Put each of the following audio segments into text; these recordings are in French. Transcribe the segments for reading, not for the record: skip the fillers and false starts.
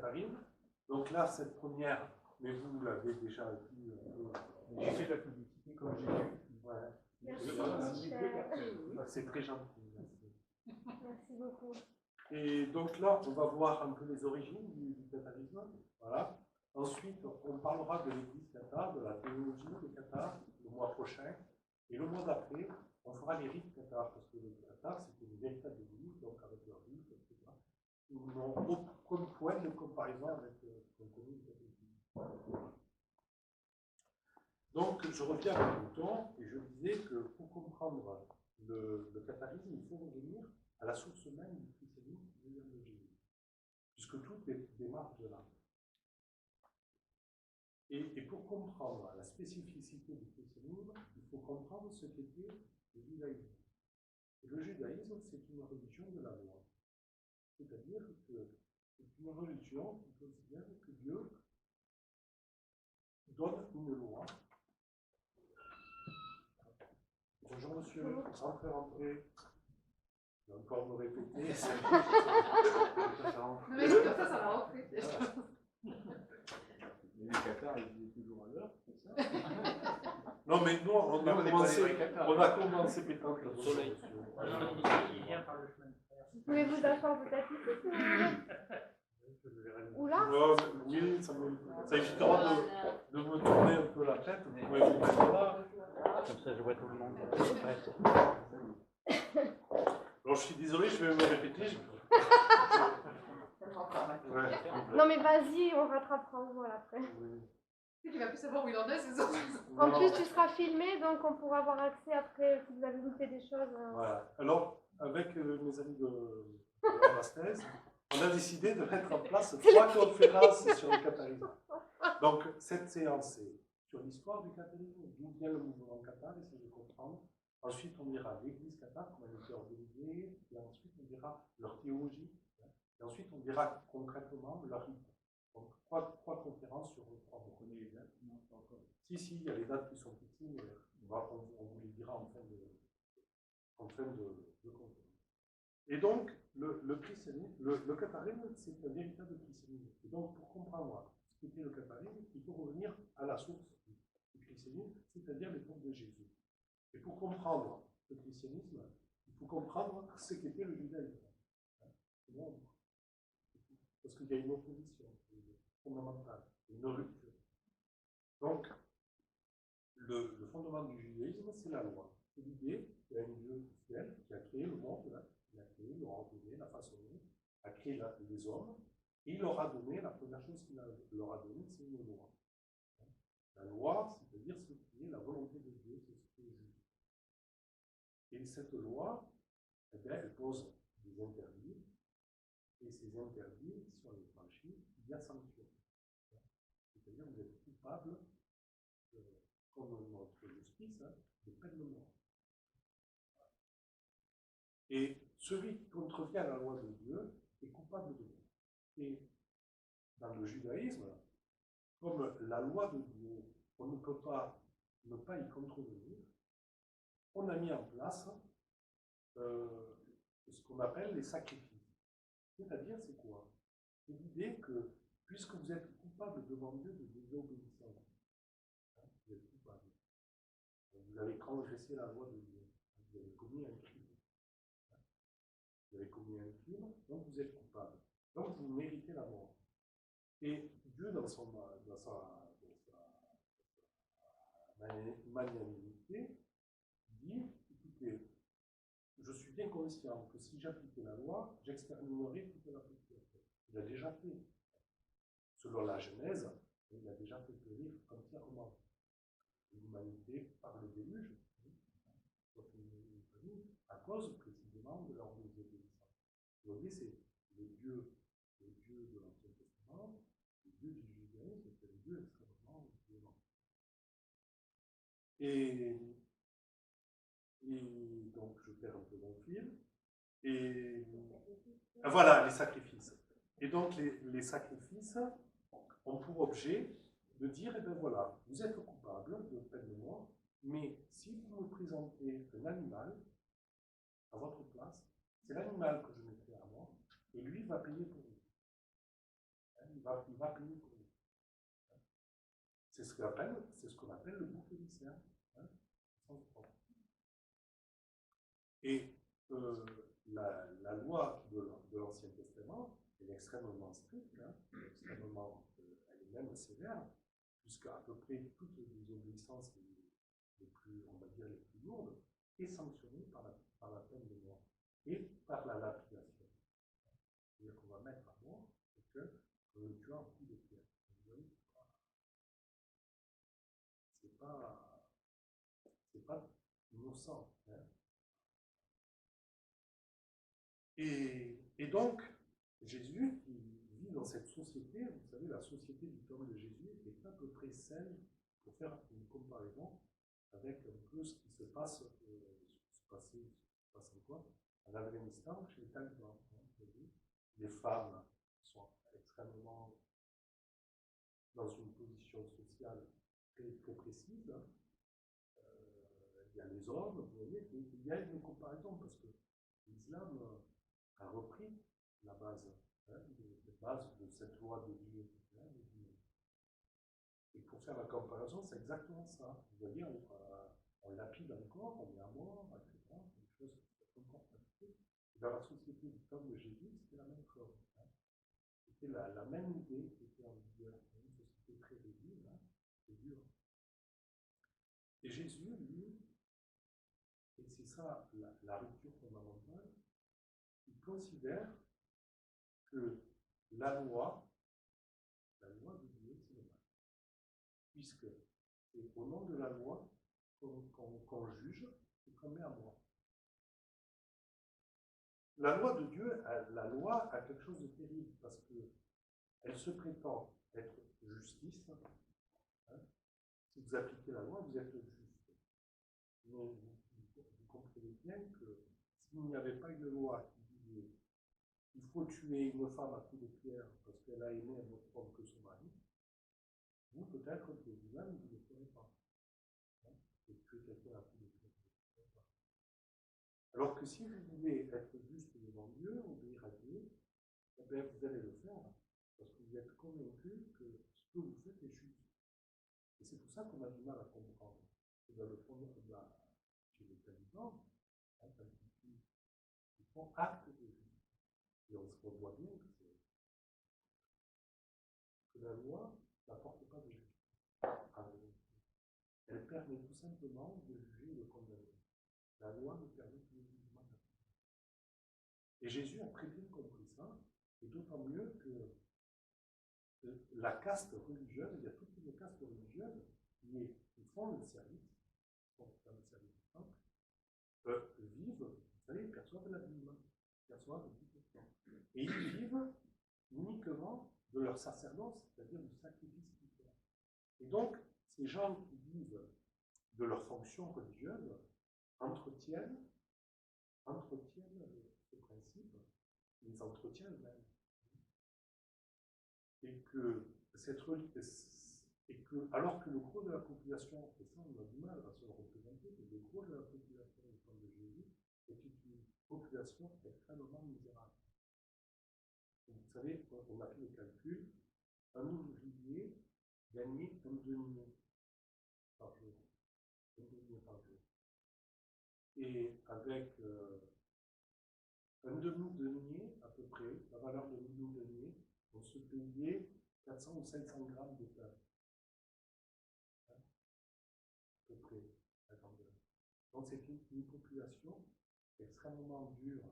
Catharine. Donc là, cette première, mais vous l'avez déjà vu. J'ai fait de la publicité comme j'ai vu. Ouais. Merci, C'est très gentil. Merci. Merci beaucoup. Et donc là, on va voir un peu les origines du catharisme. Voilà. Ensuite, on parlera de l'église cathare, de la théologie des cathares le mois prochain. Et le mois d'après, on fera les rites cathares, parce que les cathares, c'était une véritable église, donc avec leurs rites, etc. Ils n'ont aucun point de comparaison avec ce qu'on connaît du catharisme. Donc, je reviens à mon bouton, et je disais que pour comprendre le catharisme, il faut revenir à la source même du christianisme qui vient de Jésus, puisque tout démarre de là. Et pour comprendre la spécificité du christianisme, il faut comprendre ce qu'était le judaïsme. Et le judaïsme, c'est une religion de la loi. C'est-à-dire que c'est une religion qui considère que Dieu donne une loi. Bonjour monsieur, entrez, rentrez. Je vais encore me répéter. Mais ça va rentrer. Les Qatars, ils étaient toujours à l'heure, c'est ça? Non, mais nous, on a commencé pétanque le soleil. Il vient par le chemin de fer. Vous pouvez vous asseoir peut-être ici si vous voulez. Ou là? Oui, ça évitera de me tourner un peu la tête. Vous pouvez vous mettre là. Comme ça, je vois tout le monde. Alors, je suis désolé, je vais me répéter. Ouais. Non mais vas-y, on rattrapera au vol après. Oui. Tu vas plus savoir où il en est, c'est ça. En plus, tu seras filmé, donc on pourra avoir accès après si vous avez loupé des choses. Voilà. Alors, avec mes amis de la Basthèse, on a décidé de mettre en place 3 conférences sur le catharisme. Donc, cette séance, c'est sur l'histoire du catharisme, d'où vient le mouvement cathare, essayer de comprendre. Ensuite, on dira l'église cathare, comment elle était organisée, et ensuite, on dira leur théologie, et ensuite, on dira concrètement leur rite. Donc, 3 conférences sur 3 mois. On connaît les dates? Non, pas encore. Si, il y a les dates qui sont ici, mais on vous les dira en fin de conférence. Et donc, le christianisme, le catharisme, c'est un véritable christianisme. Et donc, pour comprendre ce qu'était le catharisme, il faut revenir à la source du christianisme, c'est-à-dire l'époque de Jésus. Et pour comprendre le christianisme, il faut comprendre ce qu'était le judaïsme. Parce qu'il y a une opposition fondamentale, une rupture. Donc, le fondement du judaïsme, c'est la loi. C'est l'idée qu'il y a un Dieu du ciel qui a créé le monde, là, il a créé, il leur a donné, la façonné, a créé les hommes, et il leur a donné, la première chose qu'il leur a donné, c'est une loi. La loi, c'est-à-dire ce qui est la volonté de Dieu, c'est ce qui est juste. Et cette loi, eh bien, elle pose des interdits, et ces interdits, si on les franchit, il y a sanction. C'est-à-dire que vous êtes coupable, comme notre justice, de peine de mort. Et celui qui contrevient à la loi de Dieu est coupable de mort. Et dans le judaïsme, comme la loi de Dieu, on ne peut pas ne pas y contrevenir, on a mis en place ce qu'on appelle les sacrifices. C'est-à-dire, c'est quoi? C'est l'idée que, puisque vous êtes coupable devant Dieu de désobéissance, vous êtes coupable. Vous avez transgressé la loi de Dieu. Vous avez commis un crime. Vous avez commis un crime, donc vous êtes coupable. Donc vous méritez la mort. Et Dieu, dans sa magnanimité, dit, écoutez, je suis bien conscient que si j'appliquais la loi, j'exterminerais toute la population. Il a déjà fait. Selon la Genèse, il a déjà fait périr entièrement l'humanité par le déluge, à cause précisément de leur désobéissance. Vous voyez, c'est le Dieu de l'Ancien Testament, le Dieu du judaïsme, c'est un Dieu extrêmement violent. Et donc, je perds un peu mon fil. Et voilà, les sacrifices. Et donc, les sacrifices ont pour objet de dire, eh bien voilà, vous êtes coupable de peine de mort, mais si vous me présentez un animal à votre place, c'est l'animal que je mettrai à mort, et lui va payer pour vous. il va payer pour lui. C'est ce qu'on appelle le bouc émissaire. Hein, et la loi de l'Ancien Testament, elle est extrêmement stricte, hein, elle est même sévère, puisque à peu près toutes les désobéissances les plus, on va dire, les plus lourdes, est sanctionnée par la peine de mort et par la lapidation. C'est-à-dire qu'on va mettre à mort quelqu'un pour le tuer en coup de pierre. C'est pas innocent. Hein. Et donc, Jésus, qui vit dans cette société, vous savez, la société du temps de Jésus est à peu près celle, pour faire une comparaison avec un peu ce qui se passe, quoi, en Afghanistan, chez les talibans. Les femmes sont extrêmement dans une position sociale très, très précise. Il y a les hommes, vous voyez, et il y a une comparaison, parce que l'islam a repris la base, hein, les bases de cette loi de Dieu. Hein, et pour faire la comparaison, c'est exactement ça. Vous voyez, on lapide encore, on met à mort, etc. Des choses encore pratiquées. Dans la société du temps de Jésus, c'était la même chose. Hein. C'était la même idée qui était en vigueur. Une société très rigide, hein, c'est dur. Et Jésus, lui, et c'est ça la rupture fondamentale, il considère que la loi de Dieu, c'est le mal. Puisque c'est au nom de la loi qu'on juge et qu'on met à mort. La loi de Dieu, la loi a quelque chose de terrible parce qu'elle se prétend être justice. Hein. Si vous appliquez la loi, vous êtes juste. Mais vous comprenez bien que s'il n'y avait pas une loi qui disait il faut tuer une femme à coups de pierre parce qu'elle a aimé un autre homme que son mari, vous, peut-être que vous-même, vous ne le ferez pas. Hein, et tuer quelqu'un à coups de pierre. Alors que si vous voulez être juste devant Dieu, obéir à Dieu, eh bien, vous allez le faire parce que vous êtes convaincu que ce que vous faites est juste. Et c'est pour ça qu'on a du mal à comprendre. Et dans le fond, chez les talibans, hein, ils font acte de justice. Et on voit bien que la loi n'apporte pas de justice. Elle permet tout simplement de juger le condamné. La loi ne permet que le jugement de la condamnation. Et Jésus a très bien compris ça, et d'autant mieux que la caste religieuse, il y a toute une caste religieuse qui font le service, du temple, vivent, vous savez, perçoivent l'abîme, perçoivent le temps. Et ils vivent uniquement de leur sacerdoce, c'est-à-dire du sacrifice qu'ils font. Et donc, ces gens qui vivent de leur fonction religieuse entretiennent ce principe, ils entretiennent même. Alors que le gros de la population, et ça on a du mal à se le représenter, mais le gros de la population du temps de Jésus est une population extrêmement misérable. Vous savez, on a fait le calcul, un ouvrier gagnait un denier par jour. Et avec un demi-denier, à peu près, la valeur de demi-denier, on se payait 400 ou 500 grammes de pain. Hein, à peu près. Donc c'est une population extrêmement dure.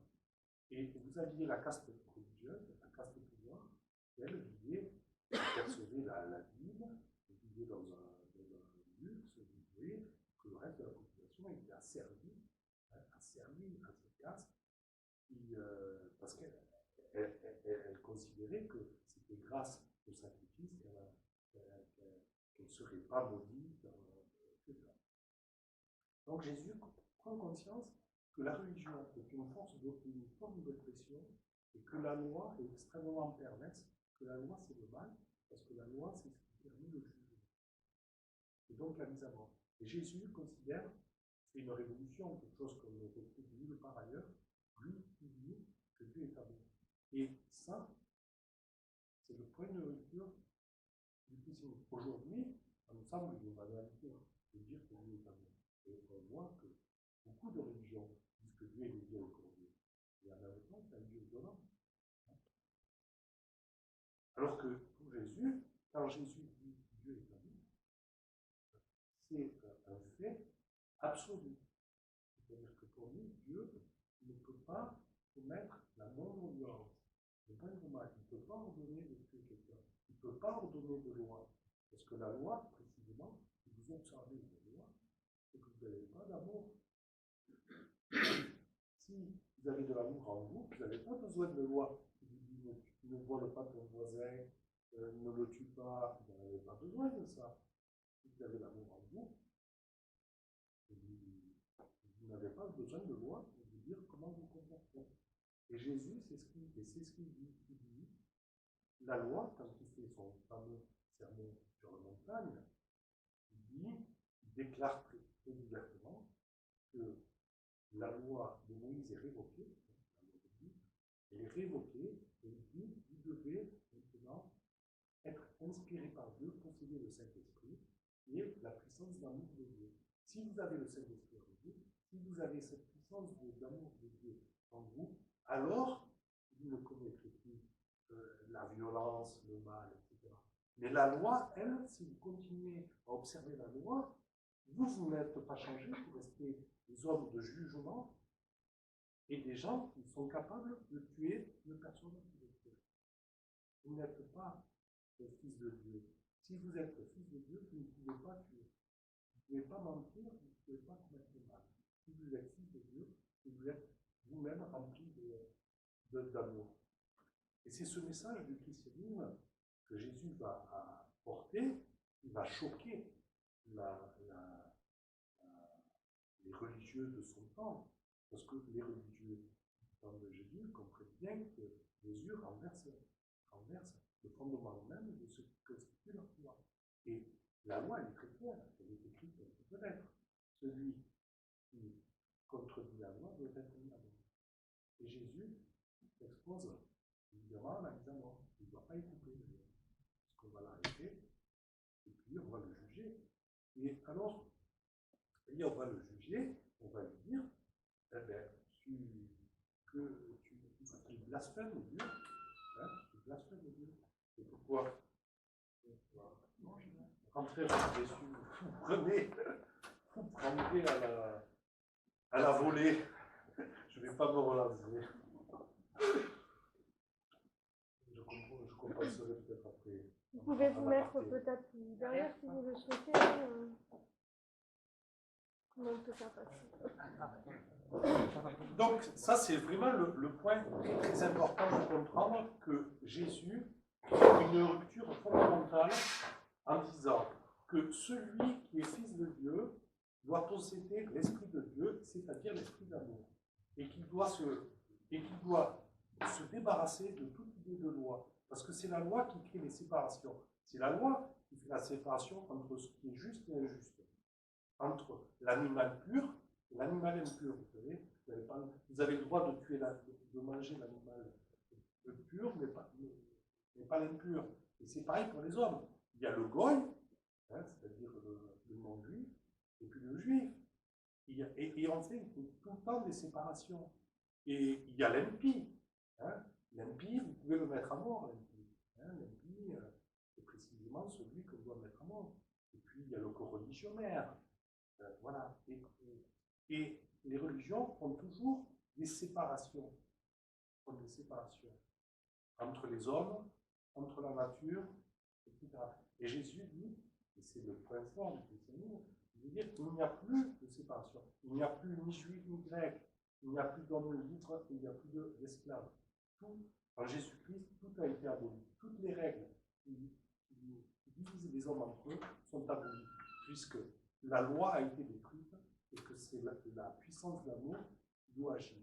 Et vous aviez la caste religieuse, la caste pouvoir, elle vivait, percevait la Bible, elle vivait dans un luxe, vous voyez, que le reste de la population était asservie à cette caste, parce qu'elle considérait que c'était grâce au sacrifice qu'elle ne serait pas maudite, etc. Donc Jésus prend conscience que la religion est une forme d'oppression et que la loi est extrêmement perverse, que la loi c'est le mal, parce que la loi c'est ce qui permet le jugement. Et donc la mise à mort. Et Jésus considère, c'est une révolution, quelque chose qu'on ne retrouve nulle part ailleurs, lui qui dit que Dieu est amour. Et ça, c'est le point de rupture du christianisme. Aujourd'hui, ça me semble une banalité de dire que Dieu est amour. Et on voit que beaucoup de religions disent que Dieu est miséricordieux. Et en même temps, c'est un Dieu violent. Alors que pour Jésus, quand Jésus dit Dieu est amour, c'est un fait absolu. C'est-à-dire que pour lui, Dieu ne peut pas commettre la moindre violence. Le moindre mal. Il ne peut pas ordonner de tuer quelqu'un. Il ne peut pas ordonner de loi. Parce que la loi, précisément, si vous observez la loi, c'est que vous n'avez pas d'amour. Si vous avez de l'amour en vous, vous n'avez pas besoin de loi qui vous dit ne vole pas ton voisin, ne le tue pas. Vous n'avez pas besoin de ça. Si vous avez l'amour en vous, vous n'avez pas besoin de loi pour vous dire comment vous comportez. Et Jésus, c'est ce qu'il dit. Il dit, la loi, quand il fait son fameux sermon sur la montagne, il déclare très ouvertement que la loi de Moïse est révoquée, elle est révoquée, et il dit, vous devez maintenant être inspiré par Dieu, posséder le Saint-Esprit, et la puissance d'amour de Dieu. Si vous avez le Saint-Esprit en vous, si vous avez cette puissance d'amour de Dieu en vous, alors vous ne commettrez plus la violence, le mal, etc. Mais la loi, elle, si vous continuez à observer la loi, vous n'êtes pas changé, vous restez des hommes de jugement et des gens qui sont capables de tuer une personne qui veut tuer. Vous n'êtes pas le Fils de Dieu. Si vous êtes le Fils de Dieu, vous ne pouvez pas tuer. Vous ne pouvez pas mentir, vous ne pouvez pas commettre le mal. Si vous êtes Fils de Dieu, vous êtes vous-même rempli d'amour. Et c'est ce message du christianisme que Jésus va porter, qui va choquer les religieux de son temps. Parce que les religieux du temps de Jésus comprennent bien que Jésus renverse le fondement même de ce qui constitue leur foi. Et la loi, elle est très claire, elle est écrite comme peut être. Celui qui contredit la loi doit être mis à mort. Et Jésus expose évidemment la mise à mort. Il ne doit pas écouter d'ailleurs. Parce qu'on va l'arrêter, et puis on va le juger. Et alors, on va le juger, on va lui dire, eh bien, tu blasphèmes Dieu, hein, tu blasphèmes Dieu. Et pourquoi? Rentrez au Jésus, vous prendrez à la volée. Je ne vais pas me relancer. Je compenserai peut-être après. Vous pouvez vous mettre peut-être derrière si vous le souhaitez. Non, on peut faire passer. Donc, ça, c'est vraiment le point très important de comprendre que Jésus fait une rupture fondamentale en disant que celui qui est fils de Dieu doit posséder l'esprit de Dieu, c'est-à-dire l'esprit d'amour, et qu'il doit se débarrasser de toute idée de loi, parce que c'est la loi qui crée les séparations. C'est la loi qui fait la séparation entre ce qui est juste et injuste, entre l'animal pur et l'animal impur. Vous savez, vous avez le droit de manger l'animal pur, mais pas l'impur. Et c'est pareil pour les hommes. Il y a le goy, hein, c'est-à-dire le non-juif, et puis le juif. Et on fait tout le temps des séparations. Et il y a l'impie. Hein. L'impie, vous pouvez le mettre à mort, l'impie. Hein, l'impie, c'est précisément celui qu'on doit mettre à mort. Et puis il y a le coreligionnaire. Voilà. Et les religions font toujours des séparations. Entre les hommes, entre la nature, etc. Et Jésus dit, et c'est le point fort du christianisme, il veut dire qu'il n'y a plus de séparation. Il n'y a plus ni juif ni grec. Il n'y a plus d'hommes libres, il n'y a plus d'esclaves. En Jésus-Christ, tout a été aboli. Toutes les règles qui divisent les hommes entre eux sont abolies, puisque la loi a été détruite et que c'est la puissance d'amour qui doit agir.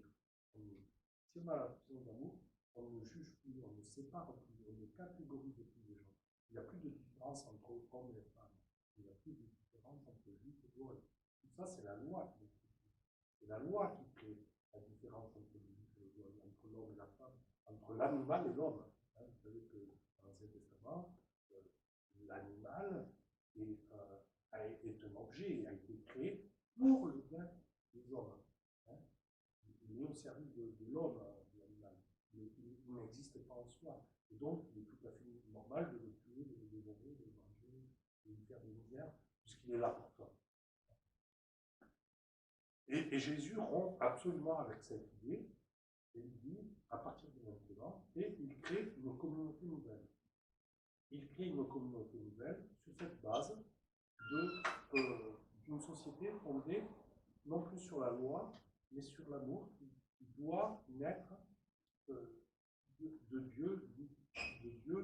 Si on a la puissance d'amour, on ne juge plus, on ne sépare plus, on ne catégorise plus les gens. Il n'y a plus de différence entre hommes et femmes. Il n'y a plus de différence entre juifs et goy. Tout ça, c'est la loi qui crée. C'est la loi qui crée la différence entre le juif et le goy, entre l'homme et la femme, entre l'animal et l'homme. Hein, vous savez que dans l'Ancien Testament, l'animal est un objet, a été créé pour le bien des hommes. Hein. Il est au service de l'homme, de l'animal. Il n'existe pas en soi. Et donc, il est tout à fait normal de le tuer, de le dévorer, de le manger, de lui faire des misères, puisqu'il est là pour toi. Et Jésus rompt absolument avec cette idée, et il dit, à partir de maintenant, et il crée une communauté nouvelle. Il crée une communauté nouvelle sur cette base d'une société fondée non plus sur la loi, mais sur l'amour qui doit naître de Dieu,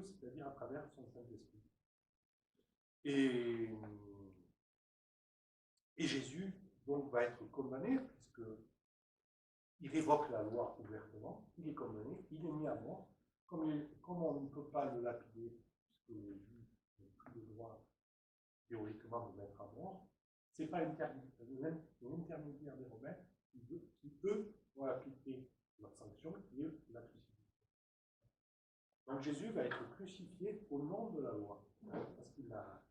c'est-à-dire à travers son Saint-Esprit. Et Jésus donc va être condamné, puisqu'il évoque la loi ouvertement, il est condamné, il est mis à mort. Comme on ne peut pas le lapider, puisque les Juifs n'ont plus le droit théoriquement de mettre à mort, ce n'est pas l'intermédiaire des Romains qui, eux, vont appliquer leur sanction, qui est la crucifixion. Donc Jésus va être crucifié au nom de la loi, parce qu'il la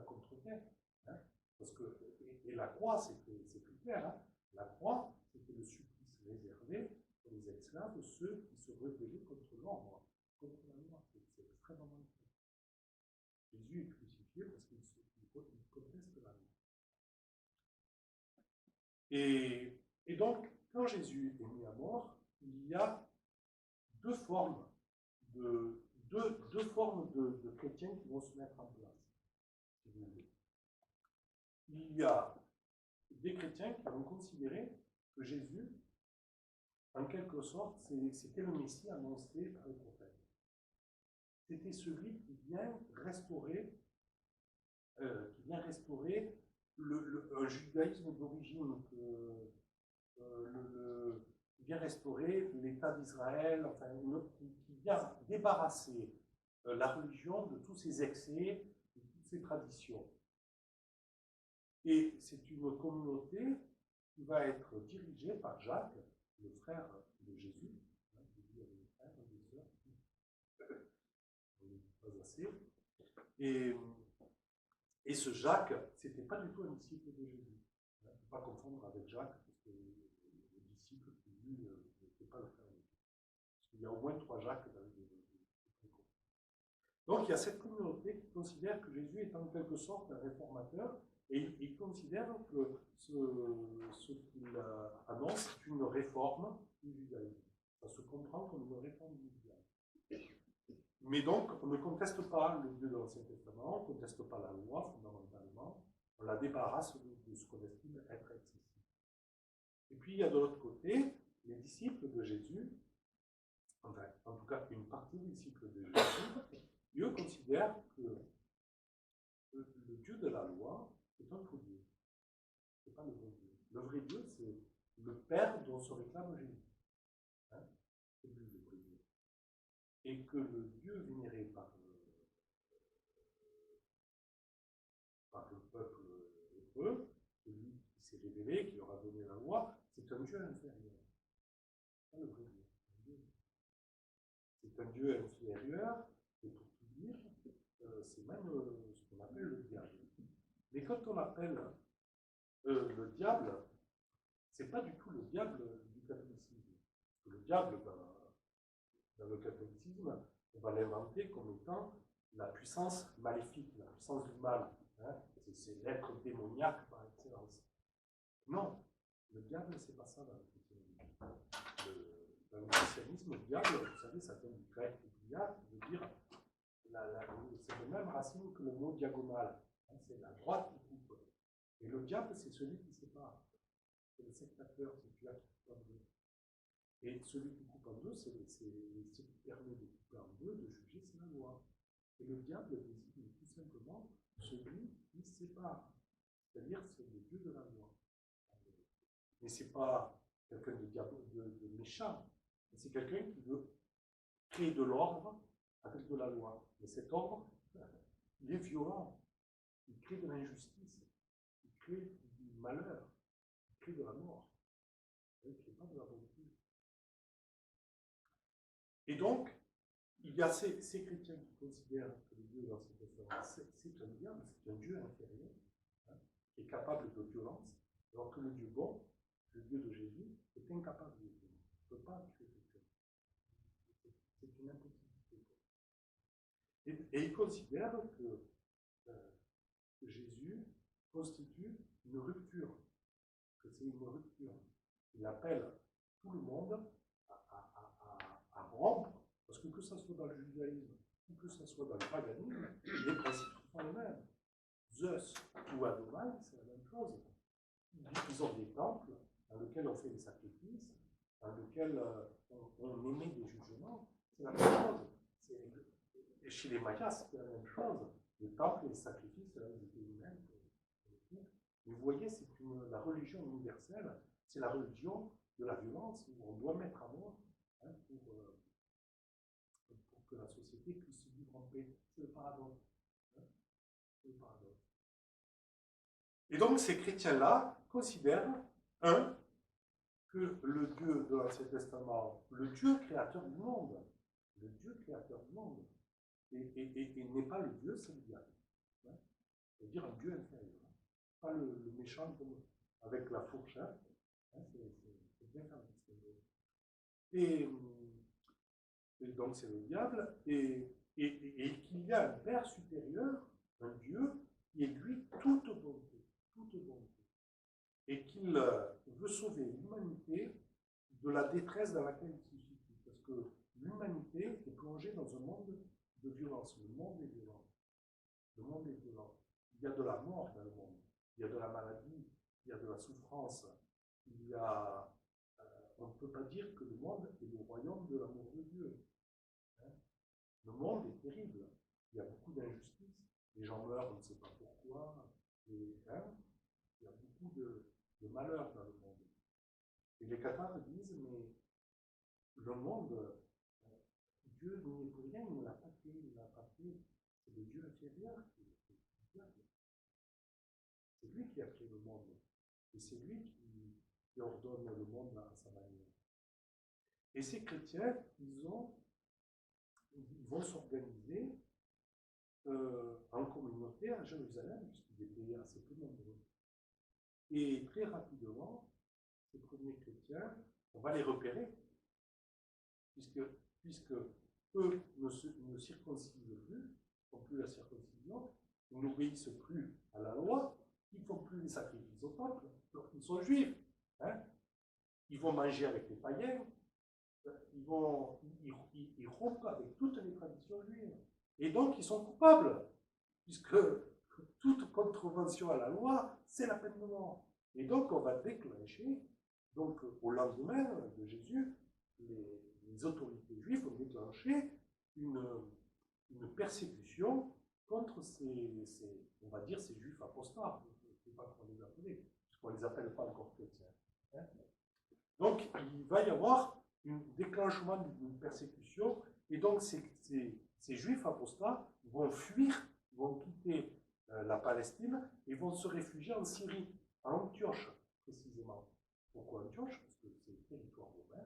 contrefait. Hein, et la croix, c'est plus clair. Hein, la croix, c'était le supplice réservé pour les esclaves, de ceux qui se rebellaient contre l'ordre, contre la loi. C'est extrêmement clair. Jésus est crucifié parce qu'il conteste la loi. Et donc, quand Jésus est mis à mort, il y a deux formes de chrétiens qui vont se mettre en place, si vous voulez. Il y a des chrétiens qui vont considérer que Jésus, en quelque sorte, c'était le Messie annoncé par les prophètes. C'était celui qui vient restaurer un judaïsme d'origine, qui vient restaurer l'État d'Israël, enfin, qui vient débarrasser la religion de tous ses excès, de toutes ses traditions. Et c'est une communauté qui va être dirigée par Jacques, le frère de Jésus. Hein, je dis avec les frères, les sœurs, on n'est pas assez. Et ce Jacques, c'était pas du tout un disciple de Jésus. Il ne faut pas confondre avec Jacques, parce que le disciple qui lui n'était pas le frère de Jésus. Parce qu'il y a au moins 3 Jacques dans les Donc il y a cette communauté qui considère que Jésus est en quelque sorte un réformateur, et il considère que ce qu'il annonce est une réforme du judaïsme. Ça se comprend comme une réforme du judaïsme. Mais donc, on ne conteste pas le Dieu de l'Ancien Testament, on ne conteste pas la loi fondamentalement, on la débarrasse de ce qu'on estime être excessif. Et puis il y a de l'autre côté les disciples de Jésus, enfin, en tout cas une partie des disciples de Jésus, qui eux considèrent que le Dieu de la loi est un faux Dieu. Ce n'est pas le vrai Dieu. Le vrai Dieu, c'est le Père dont se réclame Jésus. Hein, c'est lui le vrai Dieu. Et que le Dieu vénéré par le peuple hébreu, celui qui s'est révélé, qui leur a donné la loi, c'est un Dieu inférieur. C'est pas le vrai Dieu. C'est un Dieu inférieur, et pour tout dire, c'est même ce qu'on appelle le diable. Mais quand on appelle le diable, c'est pas du tout le diable du catholicisme. Le diable, dans le catholicisme, on va l'inventer comme étant la puissance maléfique, la puissance du mal. Hein? C'est l'être démoniaque par excellence. Non, le diable, c'est pas ça dans le christianisme. Dans le christianisme, le diable, vous savez, ça vient du grec dia, qui veut dire, c'est la même racine que le mot diagonale. Hein? C'est la droite qui coupe. Et le diable, c'est celui qui sépare. C'est le sectateur, c'est celui qui coupe en deux. Et celui qui coupe en deux, c'est ce qui permet de couper en deux, de juger, c'est la loi. Et le diable désigne tout simplement celui qui sépare. C'est-à-dire, c'est le Dieu de la loi. Mais ce n'est pas quelqu'un de méchant. C'est quelqu'un qui veut créer de l'ordre avec de la loi. Mais cet ordre, il est violent. Il crée de l'injustice. Il crée du malheur. Il crée de la mort. Il ne crée pas de la bonté. Et donc, il y a ces chrétiens qui considèrent que le Dieu dans l'Ancien Testament, c'est un diable, c'est un Dieu inférieur, hein, qui est capable de violence, alors que le Dieu bon, le Dieu de Jésus, est incapable de violence. Il ne peut pas tuer quelqu'un. C'est une impossibilité. Et il considère que Jésus constitue une rupture, que c'est une rupture. Il appelle tout le monde à rompre, parce que ce soit dans le judaïsme ou que ce soit dans le paganisme, les principes sont les mêmes. Zeus ou Adonai, c'est la même chose. Ils ont des temples dans lesquels on fait des sacrifices, dans lesquels on émet des jugements. C'est la même chose. Et chez les Mayas, c'est la même chose. Les temples et les sacrifices, ils étaient les mêmes. Vous voyez, c'est la religion universelle, c'est la religion de la violence où on doit mettre à mort, hein, pour que la société puisse vivre en paix. C'est le paradoxe. Hein, c'est le paradoxe. Et donc ces chrétiens-là considèrent, que le Dieu de l'Ancien Testament, le Dieu créateur du monde, et n'est pas le Dieu, c'est le diable. Hein, c'est-à-dire un Dieu inférieur. Pas le méchant comme avec la fourchette, hein, c'est bien distingué. Et donc c'est le diable, et qu'il y a un Père supérieur, un Dieu, qui est lui toute bonté, et qu'il veut sauver l'humanité de la détresse dans laquelle il se situe, parce que l'humanité est plongée dans un monde de violence, le monde est violent, il y a de la mort dans le monde. Il y a de la maladie, il y a de la souffrance, on ne peut pas dire que le monde est le royaume de l'amour de Dieu. Hein? Le monde est terrible, il y a beaucoup d'injustices, les gens meurent, on ne sait pas pourquoi, il y a beaucoup de malheur dans le monde. Et les cathares disent, mais le monde, Dieu n'y est pour rien, il ne l'a pas créé, c'est le Dieu inférieur qui l'a créé. C'est lui qui a créé le monde. Et c'est lui qui ordonne le monde à sa manière. Et ces chrétiens, ils vont s'organiser en communauté à Jérusalem, puisqu'ils étaient assez peu nombreux. Et très rapidement, ces premiers chrétiens, on va les repérer, puisque eux ne circoncisent plus, font plus la circoncision, ils n'obéissent plus à la loi, ils ne font plus les sacrifices au temple, donc ils sont juifs. Hein? Ils vont manger avec les païens, ils rompent avec toutes les traditions juives. Et donc ils sont coupables, puisque toute contravention à la loi, c'est la peine de mort. Et donc on va déclencher, donc au lendemain de Jésus, les autorités juives ont déclenché une persécution contre on va dire, ces juifs apostats. Je ne sais pas comment les appeler, puisqu'on ne les appelle pas encore chrétiens. Hein? Donc, il va y avoir un déclenchement d'une persécution, et donc ces juifs apostats vont fuir, vont quitter la Palestine, et vont se réfugier en Syrie, à Antioche, précisément. Pourquoi Antioche? Parce que c'est le territoire romain,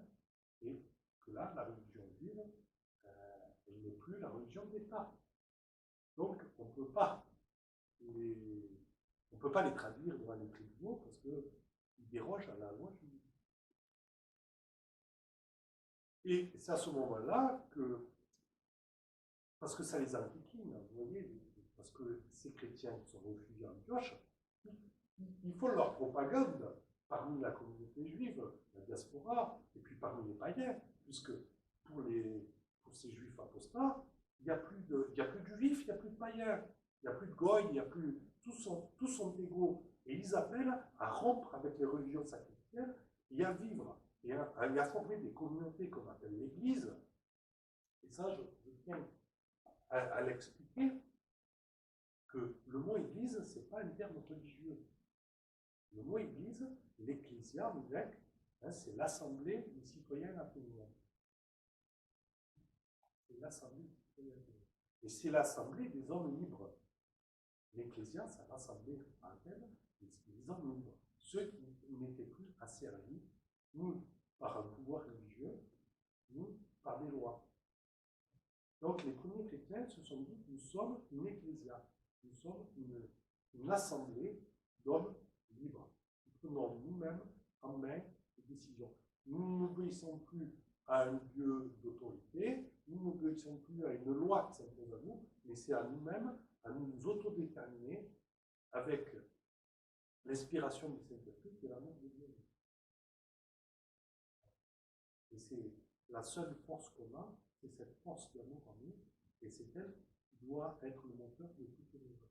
et que là, la religion juive, elle n'est plus la religion d'État. Donc, on ne peut pas les traduire devant les tribunaux parce qu'ils dérogent à la loi juive. Et c'est à ce moment-là que, parce que ça les enquiquine, vous voyez, parce que ces chrétiens qui sont réfugiés en Antioche, ils font leur propagande parmi la communauté juive, la diaspora, et puis parmi les païens, puisque pour ces juifs apostats, il n'y a plus de juifs, il n'y a plus de païens, il n'y a plus de goy, il n'y a plus. Tous sont égaux. Et ils appellent à rompre avec les religions sacrificielles et à vivre, et à former des communautés qu'on appelle l'Église. Et ça, je tiens à l'expliquer, que le mot Église, ce n'est pas un terme religieux. Le mot Église, l'ecclésia en grec, hein, c'est l'assemblée des citoyens athéniens. C'est l'assemblée des citoyens athéniens. Et c'est l'assemblée des hommes libres. L'ecclésia, c'est l'assemblée à Athènes des hommes libres. Ceux qui n'étaient plus asservis ni par un pouvoir religieux, ni par des lois. Donc les premiers chrétiens se sont dit, nous sommes une ecclésia, nous sommes une assemblée d'hommes libres. Nous prenons nous-mêmes en main les décisions. Nous n'obéissons plus à un Dieu d'autorité, nous n'obéissons plus à une loi qui s'impose à nous, mais c'est à nous-mêmes, à nous autodéterminer avec l'inspiration du Saint-Esprit qui est l'amour de Dieu. Et c'est la seule force qu'on a, c'est cette force d'amour en nous, et c'est elle qui doit être le moteur de toutes les choses.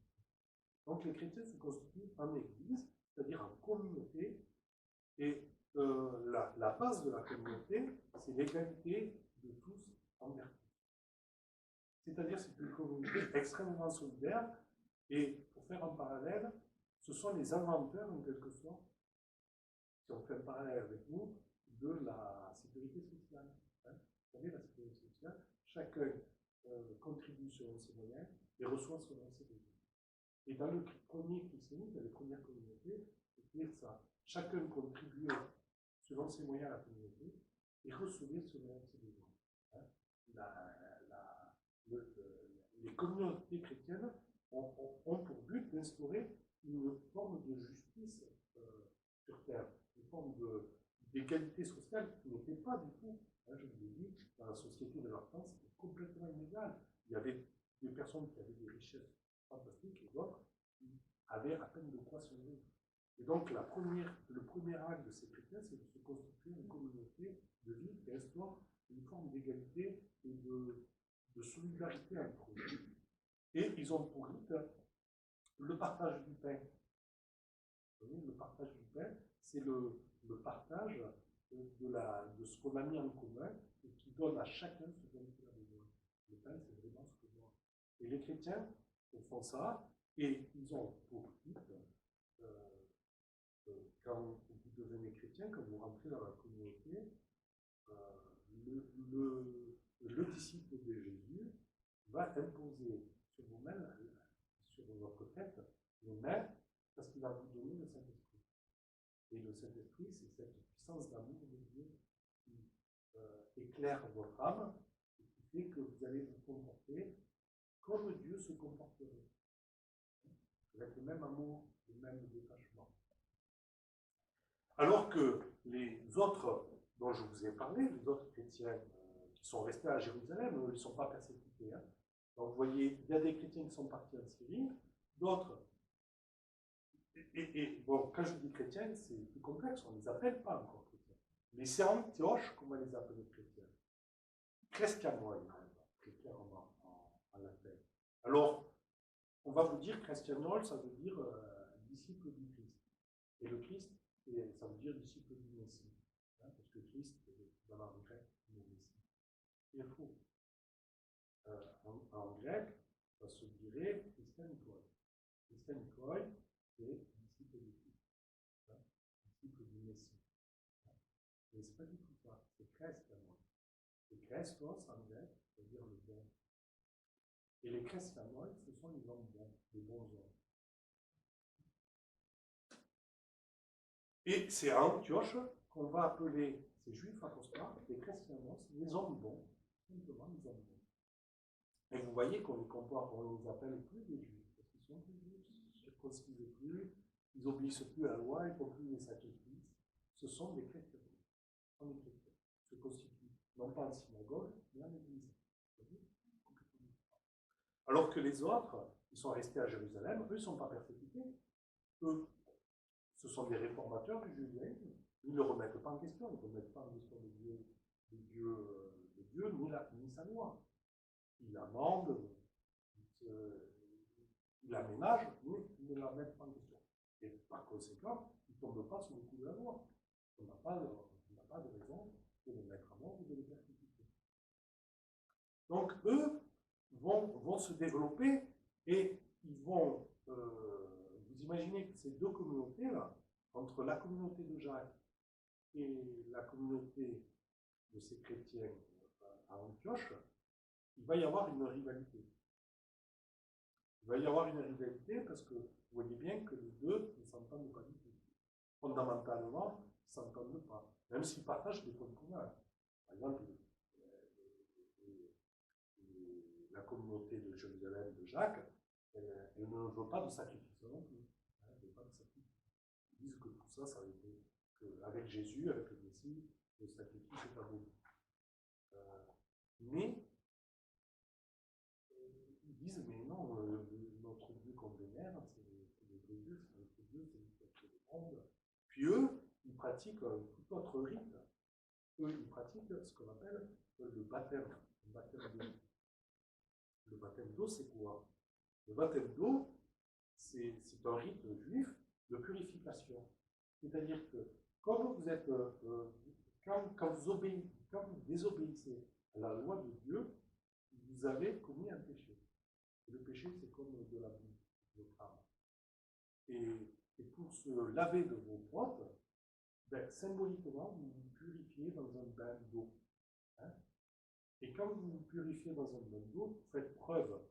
Donc les chrétiens se constituent en église, c'est-à-dire en communauté, et la base de la communauté, c'est l'égalité de tous envers tous. C'est-à-dire c'est une communauté extrêmement solidaire, et pour faire un parallèle, ce sont les inventeurs, en quelque sorte, si on fait un parallèle avec nous, de la sécurité sociale. Hein. Vous savez, la sécurité sociale, chacun contribue selon ses moyens et reçoit selon ses besoins. Et dans le premier christianisme, dans les premières communautés, c'est ça. Chacun contribuait selon ses moyens à la communauté et recevait selon ses besoins. Hein. Les communautés chrétiennes ont pour but d'instaurer une forme de justice sur Terre, une forme d'égalité sociale qui n'était pas du tout, hein, je vous l'ai dit, dans la société de leur temps, c'était complètement inégal. Il y avait des personnes qui avaient des richesses fantastiques et d'autres qui avaient à peine de quoi se nourrir. Et donc le premier acte de ces chrétiens, c'est de se constituer une communauté de vie qui instaure une forme d'égalité et de solidarité entre eux. Et ils ont pour rite le partage du pain. Vous voyez, le partage du pain, c'est le partage de ce qu'on a mis en commun et qui donne à chacun ce dont il a besoin. Le pain, c'est vraiment ce que moi. Et les chrétiens font ça, et ils ont pour rite, quand vous devenez chrétien, quand vous rentrez dans la communauté, le disciple de Jésus va imposer sur vos mains, sur votre tête, les mains, parce qu'il va vous donner le Saint-Esprit. Et le Saint-Esprit, c'est cette puissance d'amour de Dieu qui éclaire votre âme et qui fait que vous allez vous comporter comme Dieu se comporterait. Avec le même amour, le même détachement. Alors que les autres dont je vous ai parlé, les autres chrétiens qui sont restés à Jérusalem, ils ne sont pas persécutés. Hein. Donc vous voyez, il y a des chrétiens qui sont partis en Syrie, d'autres. Et bon, quand je dis chrétiens, c'est plus complexe, on ne les appelle pas encore chrétiens. Mais c'est Antioche qu'on va les appeler chrétiens. Christianoi, chrétien en latin. Alors, on va vous dire Christianoi, ça veut dire disciple du Christ. Et le Christ, ça veut dire disciple du Messie. Hein, parce que Christ, dans la grec, c'est le Messie. C'est faux. En grec, ça se dirait Christianikoi. Christianikoi, c'est disciple du Christ. Hein, disciple du Messie. Hein. Mais ce n'est pas du tout ça. C'est Christianoi. Et Christos, en grec, ça veut dire le bon. Et les Christianoi, ce sont les hommes bons, les bons hommes. Et c'est à Antioche qu'on va appeler ces juifs apostats, les chrétiens, les hommes bons, simplement les hommes bons. Et vous voyez qu'on les compare, on ne les appelle plus des juifs, parce qu'ils sont plus juifs, ils ne se circoncisent plus, ils n'obéissent plus à la loi, ils ne font plus les sacrifices. Ce sont des chrétiens. Ce sont des chrétiens. Ils se constituent, non pas en synagogue, mais en église. Alors que les autres, ils sont restés à Jérusalem, eux, ils ne sont pas persécutés. Eux, ce sont des réformateurs du judaïsme. Ils ne le remettent pas en question. Ils ne remettent pas en question de Dieu ni sa loi. Ils l'amendent, ils l'aménagent, mais ils ne la mettent pas en question. Et par conséquent, ils ne tombent pas sous le coup de la loi. On n'a pas de raison de les mettre à mort ou de les persécuter. Donc, eux vont se développer et ils vont... vous imaginez que ces deux communautés-là, entre la communauté de Jacques et la communauté de ces chrétiens à Antioche, il va y avoir une rivalité. Il va y avoir une rivalité parce que vous voyez bien que les deux ne s'entendent pas du tout. Fondamentalement, ils ne s'entendent pas, même s'ils partagent des points communs. Par exemple, communauté de Jérusalem de Jacques, elle ne veut pas de sacrifice non plus. Elle ne veut pas de sacrifice. Ils disent que tout ça, ça a été, avec Jésus, avec le Messie, le sacrifice est aboli. Mais ils disent, mais non, notre Dieu qu'on vénère, c'est le vrai Dieu, c'est notre Dieu, c'est lui qui a créé le monde. Puis eux, ils pratiquent un tout autre rite. Eux, ils pratiquent ce qu'on appelle le baptême d'eau. Le baptême d'eau, c'est quoi? Le baptême d'eau, c'est un rite juif de purification. C'est-à-dire que quand vous êtes, quand vous désobéissez à la loi de Dieu, vous avez commis un péché. Et le péché, c'est comme de la boue, de âme. Et pour se laver de vos fautes, ben, symboliquement, vous vous purifiez dans un bain d'eau. Hein? Et quand vous vous purifiez dans un bain d'eau, vous faites preuve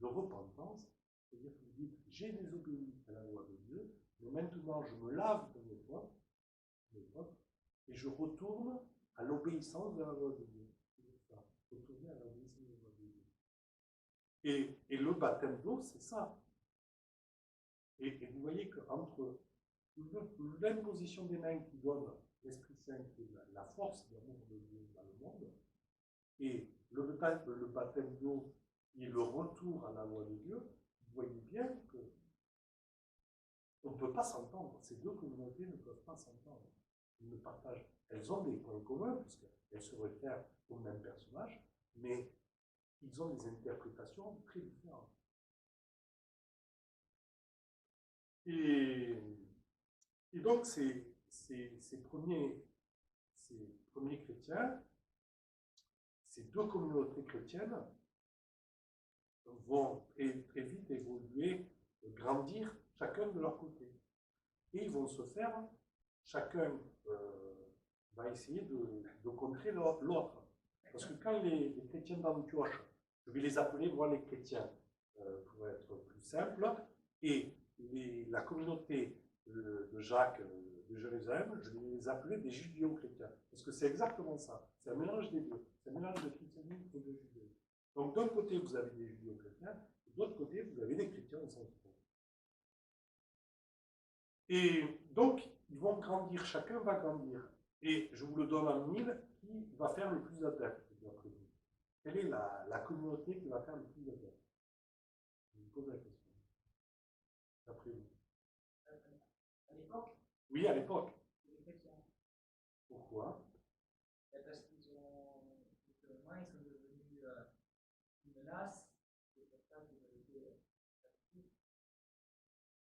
de repentance, c'est-à-dire que vous dites, j'ai désobéi à la loi de Dieu, mais maintenant je me lave de mes fautes, et je retourne à l'obéissance de la loi de Dieu. Retourner à l'obéissance de la loi de Dieu. Et le baptême d'eau, c'est ça. Et vous voyez qu'entre l'imposition des mains qui donne l'Esprit Saint, qui est la force d'amour de Dieu dans le monde, et le baptême d'eau qui est le retour à la loi de Dieu, vous voyez bien que on ne peut pas s'entendre. Ces deux communautés ne peuvent pas s'entendre. Ils ne partagent. Elles ont des points communs, puisqu'elles se réfèrent au même personnage, mais ils ont des interprétations très différentes. Et donc, ces premiers chrétiens, ces deux communautés chrétiennes vont très vite évoluer, grandir chacun de leur côté. Et ils vont se faire, chacun va essayer de contrer l'autre. Parce que quand les chrétiens d'Antioche, je vais les appeler, moi, les chrétiens, pour être plus simple, et la communauté de Jacques de Jérusalem, je vais les appeler des judéo-chrétiens. Parce que c'est exactement ça. C'est un mélange des deux. C'est un mélange de christianisme et de judaïsme. Donc d'un côté, vous avez des judéo-chrétiens, de l'autre côté, vous avez des chrétiens au sens propre. Et donc, ils vont grandir, chacun va grandir. Et je vous le donne en mille, qui va faire le plus d'adeptes, d'après vous? Quelle est la communauté qui va faire le plus d'adeptes? Je vous pose la question. D'après vous? À l'époque, Oui, à l'époque. les chrétiens. Pourquoi? Parce qu'ils ont, justement, ils sont devenus une menace, c'est pour ça qu'ils ont été actifs.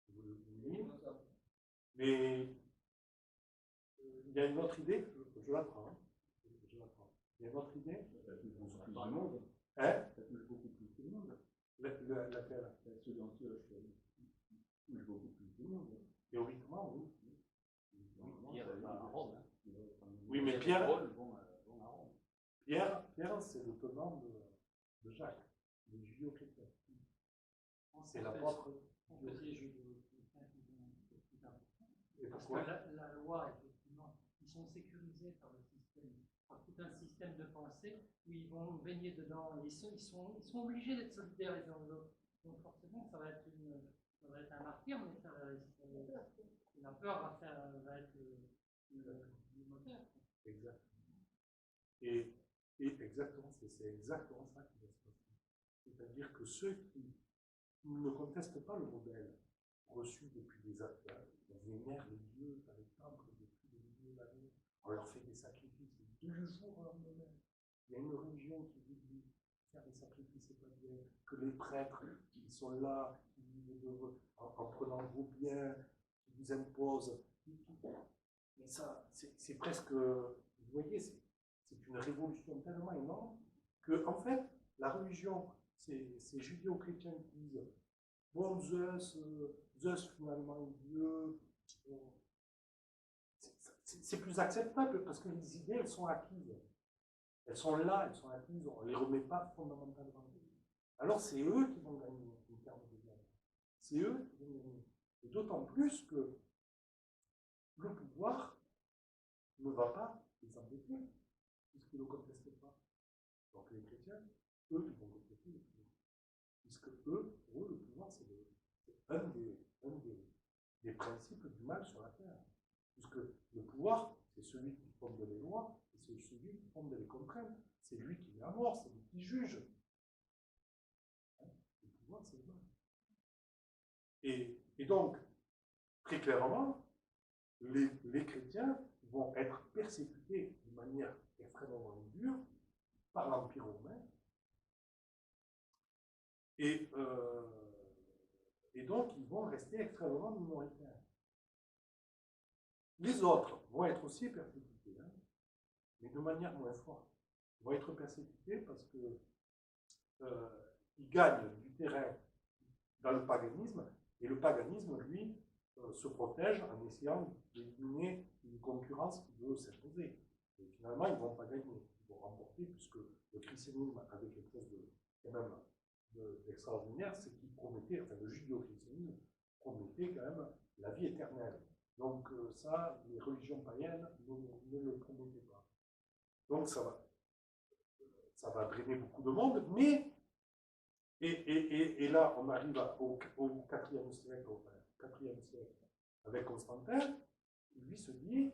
Oui. Mais il y a une autre idée, je la prends. Il y a une autre idée? Ça touche beaucoup plus de monde. Hein? Ça touche beaucoup plus de monde. Laquelle? Ceux d'Antioche touche beaucoup plus de monde. Théoriquement, oui. Pierre va à Rome. Oui, mais Pierre, vont à Rome. Pierre, c'est le tenant de Jacques, des judéo-chrétiens. C'est l'apôtre. On peut dire judéo-chrétiens qui sont plus importants. Et Parce pourquoi? que la loi, effectivement, ils sont sécurisés par le système, par tout un système de pensée où ils vont baigner dedans. Ils sont obligés d'être solidaires les uns aux autres. Donc forcément, ça va être un martyr, mais la peur va être le moteur. Exactement. Et exactement, c'est exactement ça qui va se passer. C'est-à-dire que ceux qui ne contestent pas le modèle reçu depuis des acteurs, on vénère les dieux dans les temples depuis des milliers d'années, on leur fait des sacrifices du jour au lendemain. Il y a une religion qui dit que faire des sacrifices, c'est pas bien, que les prêtres, ils sont là, qui vivent en prenant vos biens, qui vous imposent. Mais ça, c'est presque, vous voyez, c'est une révolution tellement énorme que, en fait, la religion, ces judéo-chrétiens qui disent bon, Zeus finalement est Dieu, c'est plus acceptable parce que les idées, elles sont acquises. Elles sont là, elles sont acquises, on ne les remet pas fondamentalement. Alors c'est eux qui vont gagner en termes de gain. C'est eux qui vont gagner. Et d'autant plus que le pouvoir ne va pas les embêter, puisqu'ils ne le contestent pas. Donc les chrétiens, eux, ils vont contester le pouvoir. puisque eux, pour eux, le pouvoir, c'est un des principes du mal sur la terre. Puisque le pouvoir, c'est celui qui fonde les lois, et c'est celui qui fonde les contraintes. C'est lui qui met à mort, c'est lui qui juge. Hein? Le pouvoir, c'est le mal. Et donc, très clairement, les chrétiens vont être persécutés de manière extrêmement dure par l'Empire romain. Et donc, ils vont rester extrêmement minoritaires. Les autres vont être aussi persécutés, hein, mais de manière moins forte. Ils vont être persécutés parce qu'ils gagnent du terrain dans le paganisme, et le paganisme, lui, se protège en essayant d'éliminer une concurrence qui veut s'imposer. Et finalement, ils ne vont pas gagner, ils vont remporter, puisque le christianisme avait quelque chose quand même d'extraordinaire, c'est qu'il promettait, enfin le judéo-christianisme promettait quand même la vie éternelle. Donc ça, les religions païennes ne le promettaient pas. Donc ça va drainer beaucoup de monde, mais, et là on arrive au IVe siècle, avec Constantin, qui lui se dit,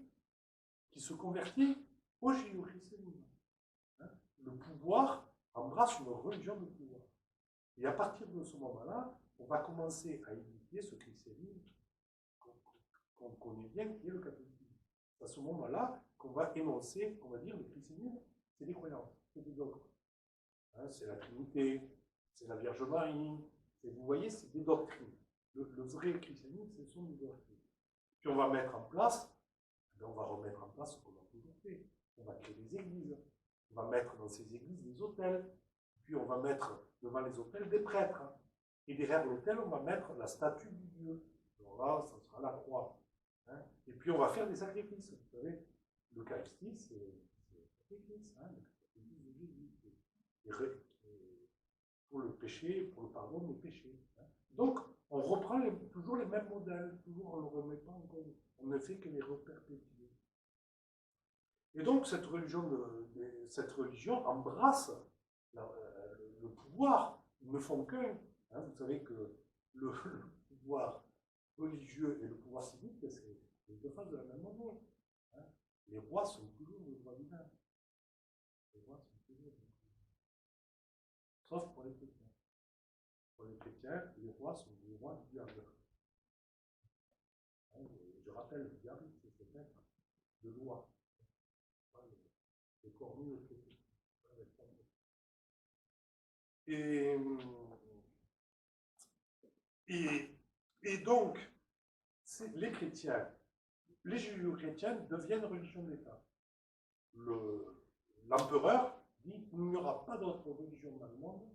qui se convertit au judéo-christianisme. Hein? Le pouvoir embrasse une religion de pouvoir. Et à partir de ce moment-là, on va commencer à éviter ce christianisme qu'on connaît bien, qui est le catholicisme. C'est à ce moment-là qu'on va énoncer, on va dire, le christianisme, c'est des croyances, c'est des dogmes. Hein, c'est la Trinité, c'est la Vierge Marie, vous voyez, c'est des doctrines. Le vrai christianisme, ce sont des doctrines. Puis on va mettre en place, on va remettre en place ce qu'on a toujours fait. On va créer des églises, on va mettre dans ces églises des autels, puis on va mettre devant les autels des prêtres. Hein. Et derrière l'autel, on va mettre la statue du Dieu. Alors là, ça sera la croix. Hein. Et puis on va faire des sacrifices. Vous savez, l'Eucharistie, c'est le sacrifice. Hein, le sacrifice de Jésus. Pour le péché, pour le pardon des péchés. Hein. Donc, on reprend toujours les mêmes modèles, toujours en le remettant en cause. On ne fait que les reperpétuer. Et donc, cette religion embrasse le pouvoir. Ils ne font qu'un. Hein. Vous savez que le pouvoir religieux et le pouvoir civique, c'est les deux faces de la même monnaie. Hein. Les rois sont toujours le droit divin. Les rois sont toujours le droit divin. Sauf pour les chrétiens. Pour les chrétiens, les rois sont les rois du diable. Hein, je rappelle, le diable, c'est cet être de loi. Les cornus au chrétien. Et donc, les chrétiens, les judéo-chrétiens deviennent religion d'État. L'empereur dit qu'il n'y aura pas d'autre religion dans le monde